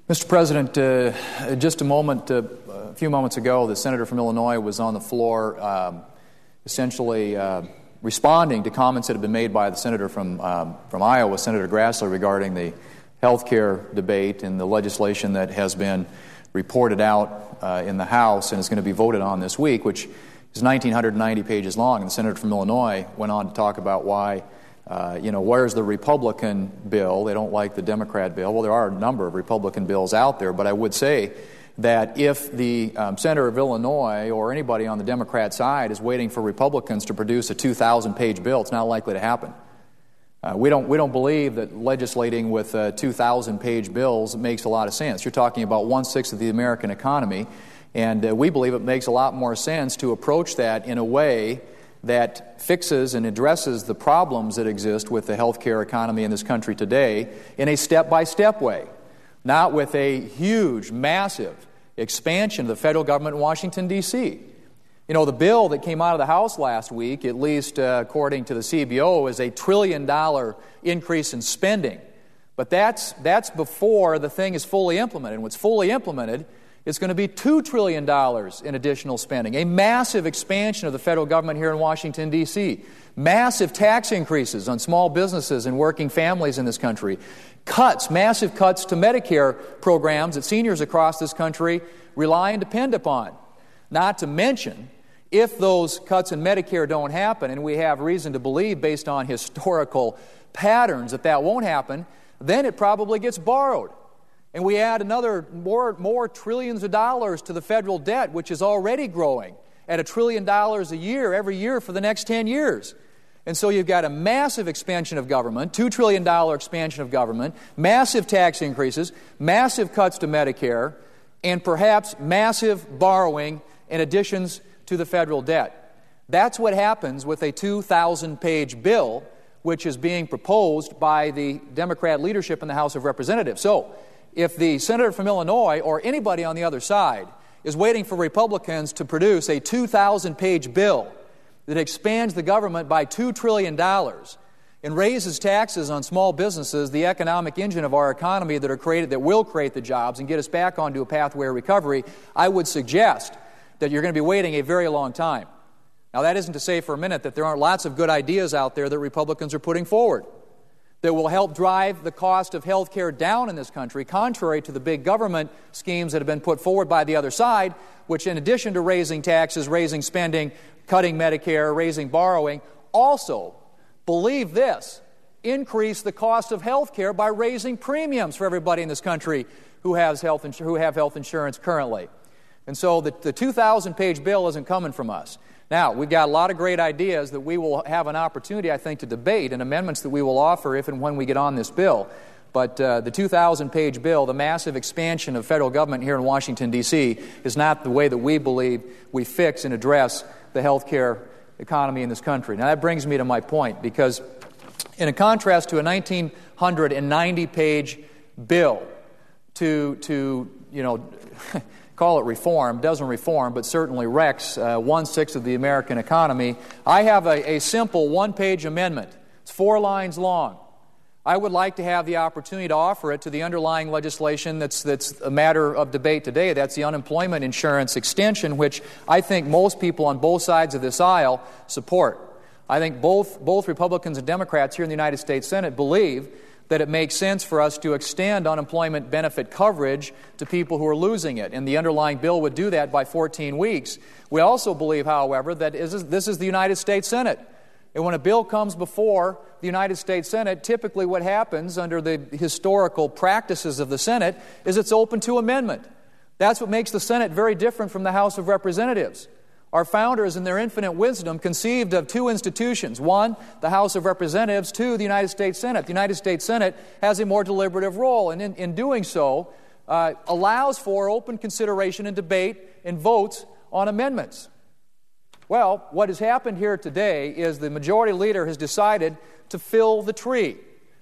Mr. President, just a few moments ago, the senator from Illinois was on the floor essentially responding to comments that have been made by the senator from Iowa, Senator Grassley, regarding the health care debate and the legislation that has been reported out in the House and is going to be voted on this week, which is 1,990 pages long. And the senator from Illinois went on to talk about why, where's the Republican bill? They don't like the Democrat bill. Well, there are a number of Republican bills out there, but I would say that if the senator of Illinois or anybody on the Democrat side is waiting for Republicans to produce a 2,000-page bill, it's not likely to happen. We don't believe that legislating with 2,000-page bills makes a lot of sense. You're talking about 1/6 of the American economy, and we believe it makes a lot more sense to approach that in a way that fixes and addresses the problems that exist with the healthcare economy in this country today in a step-by-step way, not with a huge, massive expansion of the federal government in Washington, D.C. You know, the bill that came out of the House last week, at least according to the CBO, is a $1 trillion increase in spending. But that's before the thing is fully implemented. And what's fully implemented is going to be $2 trillion in additional spending, a massive expansion of the federal government here in Washington, D.C., massive tax increases on small businesses and working families in this country, massive cuts to Medicare programs that seniors across this country rely and depend upon. Not to mention, if those cuts in Medicare don't happen, and we have reason to believe based on historical patterns that won't happen, then it probably gets borrowed. And we add another more trillions of dollars to the federal debt, which is already growing at $1 trillion a year, every year for the next 10 years. And so you've got a massive expansion of government, $2 trillion expansion of government, massive tax increases, massive cuts to Medicare, and perhaps massive borrowing in additions to the federal debt. That's what happens with a 2,000-page bill, which is being proposed by the Democrat leadership in the House of Representatives. So, if the senator from Illinois or anybody on the other side is waiting for Republicans to produce a 2,000-page bill that expands the government by $2 trillion and raises taxes on small businesses, the economic engine of our economy that will create the jobs and get us back onto a pathway of recovery, I would suggest that you're going to be waiting a very long time. Now, that isn't to say for a minute that there aren't lots of good ideas out there that Republicans are putting forward that will help drive the cost of health care down in this country, contrary to the big government schemes that have been put forward by the other side, which in addition to raising taxes, raising spending, cutting Medicare, raising borrowing, also, believe this, increase the cost of health care by raising premiums for everybody in this country who have health insurance currently. And so the 2,000-page bill isn't coming from us. Now, we've got a lot of great ideas that we will have an opportunity, I think, to debate and amendments that we will offer if and when we get on this bill. But the 2,000-page bill, the massive expansion of federal government here in Washington, D.C., is not the way that we believe we fix and address the health care economy in this country. Now, that brings me to my point, because in a contrast to a 1,990-page bill to call it reform, doesn't reform, but certainly wrecks 1/6 of the American economy, I have a simple one-page amendment. It's 4 lines long. I would like to have the opportunity to offer it to the underlying legislation that's a matter of debate today. That's the unemployment insurance extension, which I think most people on both sides of this aisle support. I think both Republicans and Democrats here in the United States Senate believe that it makes sense for us to extend unemployment benefit coverage to people who are losing it, and the underlying bill would do that by 14 weeks. We also believe, however, that this is the United States Senate, and when a bill comes before the United States Senate, typically what happens under the historical practices of the Senate is it's open to amendment. That's what makes the Senate very different from the House of Representatives. Our founders, in their infinite wisdom, conceived of 2 institutions. 1, the House of Representatives. 2, the United States Senate. The United States Senate has a more deliberative role, and in doing so, allows for open consideration and debate and votes on amendments. Well, what has happened here today is the majority leader has decided to fill the tree.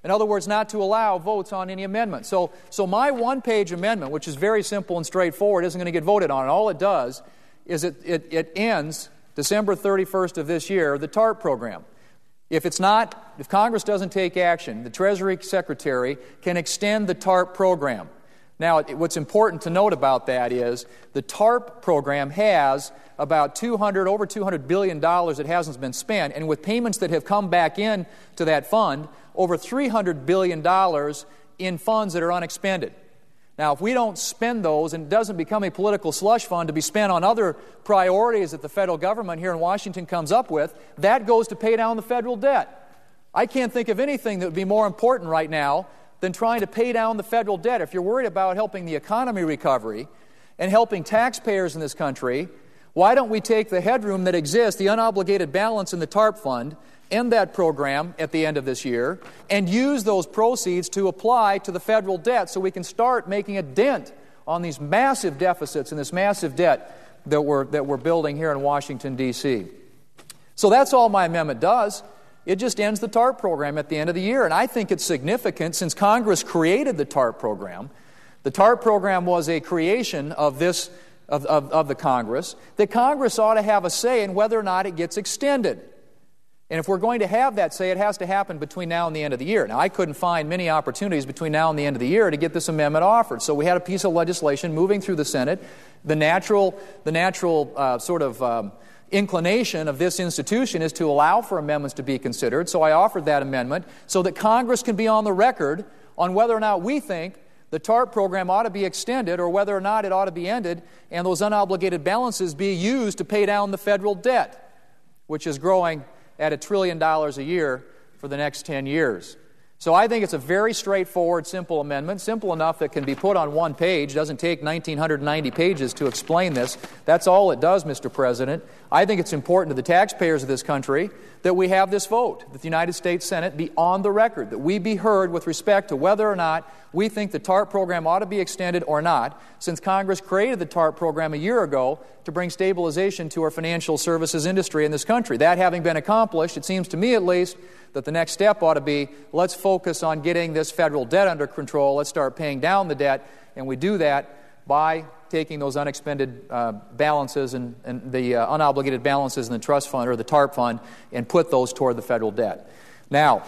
In other words, not to allow votes on any amendment. So my one-page amendment, which is very simple and straightforward, isn't going to get voted on. And all it does is it ends December 31st of this year, the TARP program. If Congress doesn't take action, the Treasury Secretary can extend the TARP program. Now, what's important to note about that is the TARP program has about over $200 billion that hasn't been spent, and with payments that have come back in to that fund, over $300 billion in funds that are unexpended. Now, if we don't spend those and it doesn't become a political slush fund to be spent on other priorities that the federal government here in Washington comes up with, that goes to pay down the federal debt. I can't think of anything that would be more important right now than trying to pay down the federal debt. If you're worried about helping the economy recovery and helping taxpayers in this country, why don't we take the headroom that exists, the unobligated balance in the TARP fund, end that program at the end of this year, and use those proceeds to apply to the federal debt so we can start making a dent on these massive deficits and this massive debt that we're building here in Washington, D.C. So that's all my amendment does. It just ends the TARP program at the end of the year. And I think it's significant since Congress created the TARP program. The TARP program was a creation of the Congress, that Congress ought to have a say in whether or not it gets extended. And if we're going to have that say, it has to happen between now and the end of the year. Now, I couldn't find many opportunities between now and the end of the year to get this amendment offered. So we had a piece of legislation moving through the Senate. The natural inclination of this institution is to allow for amendments to be considered. So I offered that amendment so that Congress can be on the record on whether or not we think the TARP program ought to be extended or whether or not it ought to be ended and those unobligated balances be used to pay down the federal debt, which is growing at $1 trillion a year for the next 10 years. So I think it's a very straightforward, simple amendment, simple enough that can be put on one page. It doesn't take 1,990 pages to explain this. That's all it does, Mr. President. I think it's important to the taxpayers of this country that we have this vote, that the United States Senate be on the record, that we be heard with respect to whether or not we think the TARP program ought to be extended or not, since Congress created the TARP program a year ago to bring stabilization to our financial services industry in this country. That having been accomplished, it seems to me at least, that the next step ought to be, let's focus on getting this federal debt under control. Let's start paying down the debt, and we do that by taking those unexpended balances and the unobligated balances in the trust fund or the TARP fund and put those toward the federal debt. Now,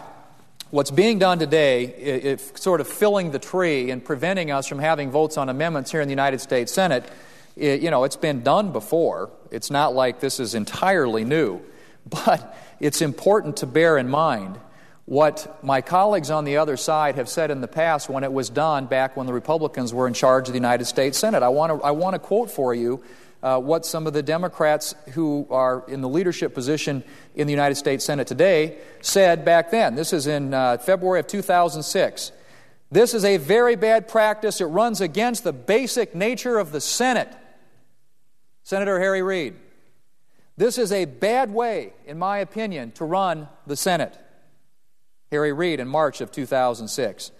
what's being done today, is sort of filling the tree and preventing us from having votes on amendments here in the United States Senate. It's been done before. It's not like this is entirely new. But it's important to bear in mind what my colleagues on the other side have said in the past when it was done back when the Republicans were in charge of the United States Senate. I want to quote for you what some of the Democrats who are in the leadership position in the United States Senate today said back then. This is in February of 2006. This is a very bad practice. It runs against the basic nature of the Senate. Senator Harry Reid. This is a bad way, in my opinion, to run the Senate. Harry Reid in March of 2006.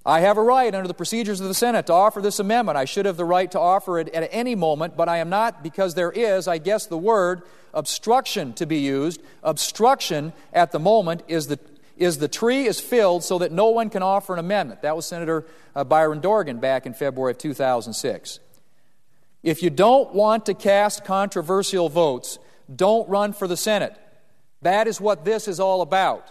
I have a right under the procedures of the Senate to offer this amendment. I should have the right to offer it at any moment, but I am not because there is, I guess, the word obstruction to be used. Obstruction at the moment is the tree is filled so that no one can offer an amendment. That was Senator Byron Dorgan back in February of 2006. If you don't want to cast controversial votes, don't run for the Senate. That is what this is all about.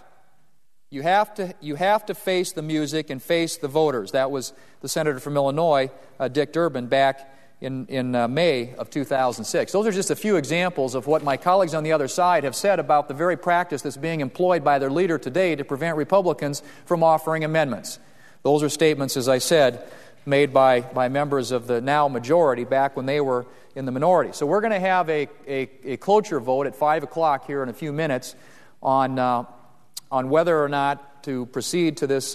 You have to face the music and face the voters. That was the senator from Illinois, Dick Durbin, back in May of 2006. Those are just a few examples of what my colleagues on the other side have said about the very practice that's being employed by their leader today to prevent Republicans from offering amendments. Those are statements, as I said, made by members of the now majority back when they were in the minority. So we're going to have a cloture vote at 5 o'clock here in a few minutes on whether or not to proceed to this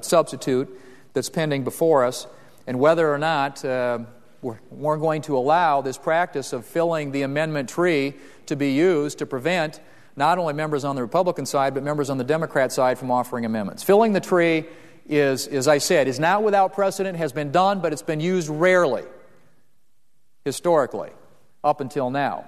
substitute that's pending before us, and whether or not we're going to allow this practice of filling the amendment tree to be used to prevent not only members on the Republican side but members on the Democrat side from offering amendments. Filling the tree is, as I said, is not without precedent, has been done, but it's been used rarely, historically, up until now.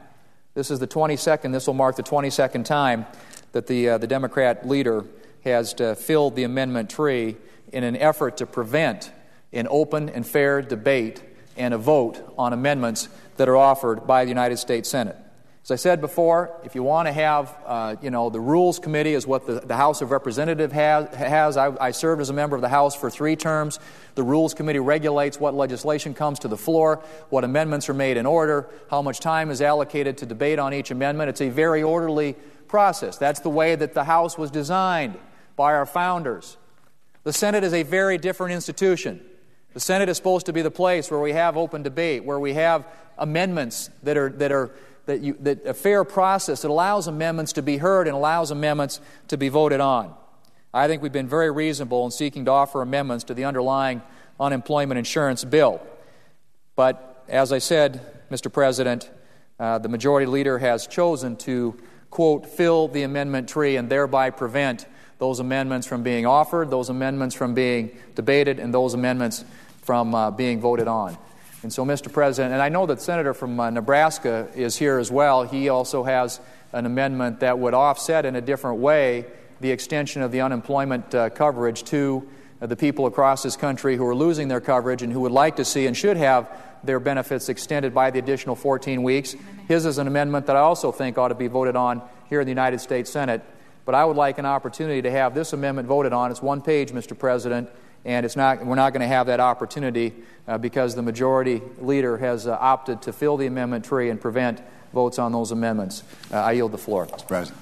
This is the 22nd, this will mark the 22nd time that the Democrat leader has filled the amendment tree in an effort to prevent an open and fair debate and a vote on amendments that are offered by the United States Senate. As I said before, if you want to have, the Rules Committee is what the House of Representatives has. I served as a member of the House for 3 terms. The Rules Committee regulates what legislation comes to the floor, what amendments are made in order, how much time is allocated to debate on each amendment. It's a very orderly process. That's the way that the House was designed by our founders. The Senate is a very different institution. The Senate is supposed to be the place where we have open debate, where we have amendments that a fair process that allows amendments to be heard and allows amendments to be voted on. I think we've been very reasonable in seeking to offer amendments to the underlying unemployment insurance bill. But as I said, Mr. President, the majority leader has chosen to, quote, fill the amendment tree and thereby prevent those amendments from being offered, those amendments from being debated, and those amendments from being voted on. And so, Mr. President, and I know that the Senator from Nebraska is here as well. He also has an amendment that would offset in a different way the extension of the unemployment coverage to the people across this country who are losing their coverage and who would like to see and should have their benefits extended by the additional 14 weeks. His is an amendment that I also think ought to be voted on here in the United States Senate. But I would like an opportunity to have this amendment voted on. It's one page, Mr. President, and we're not going to have that opportunity because the majority leader has opted to fill the amendment tree and prevent votes on those amendments. I yield the floor. Mr. President.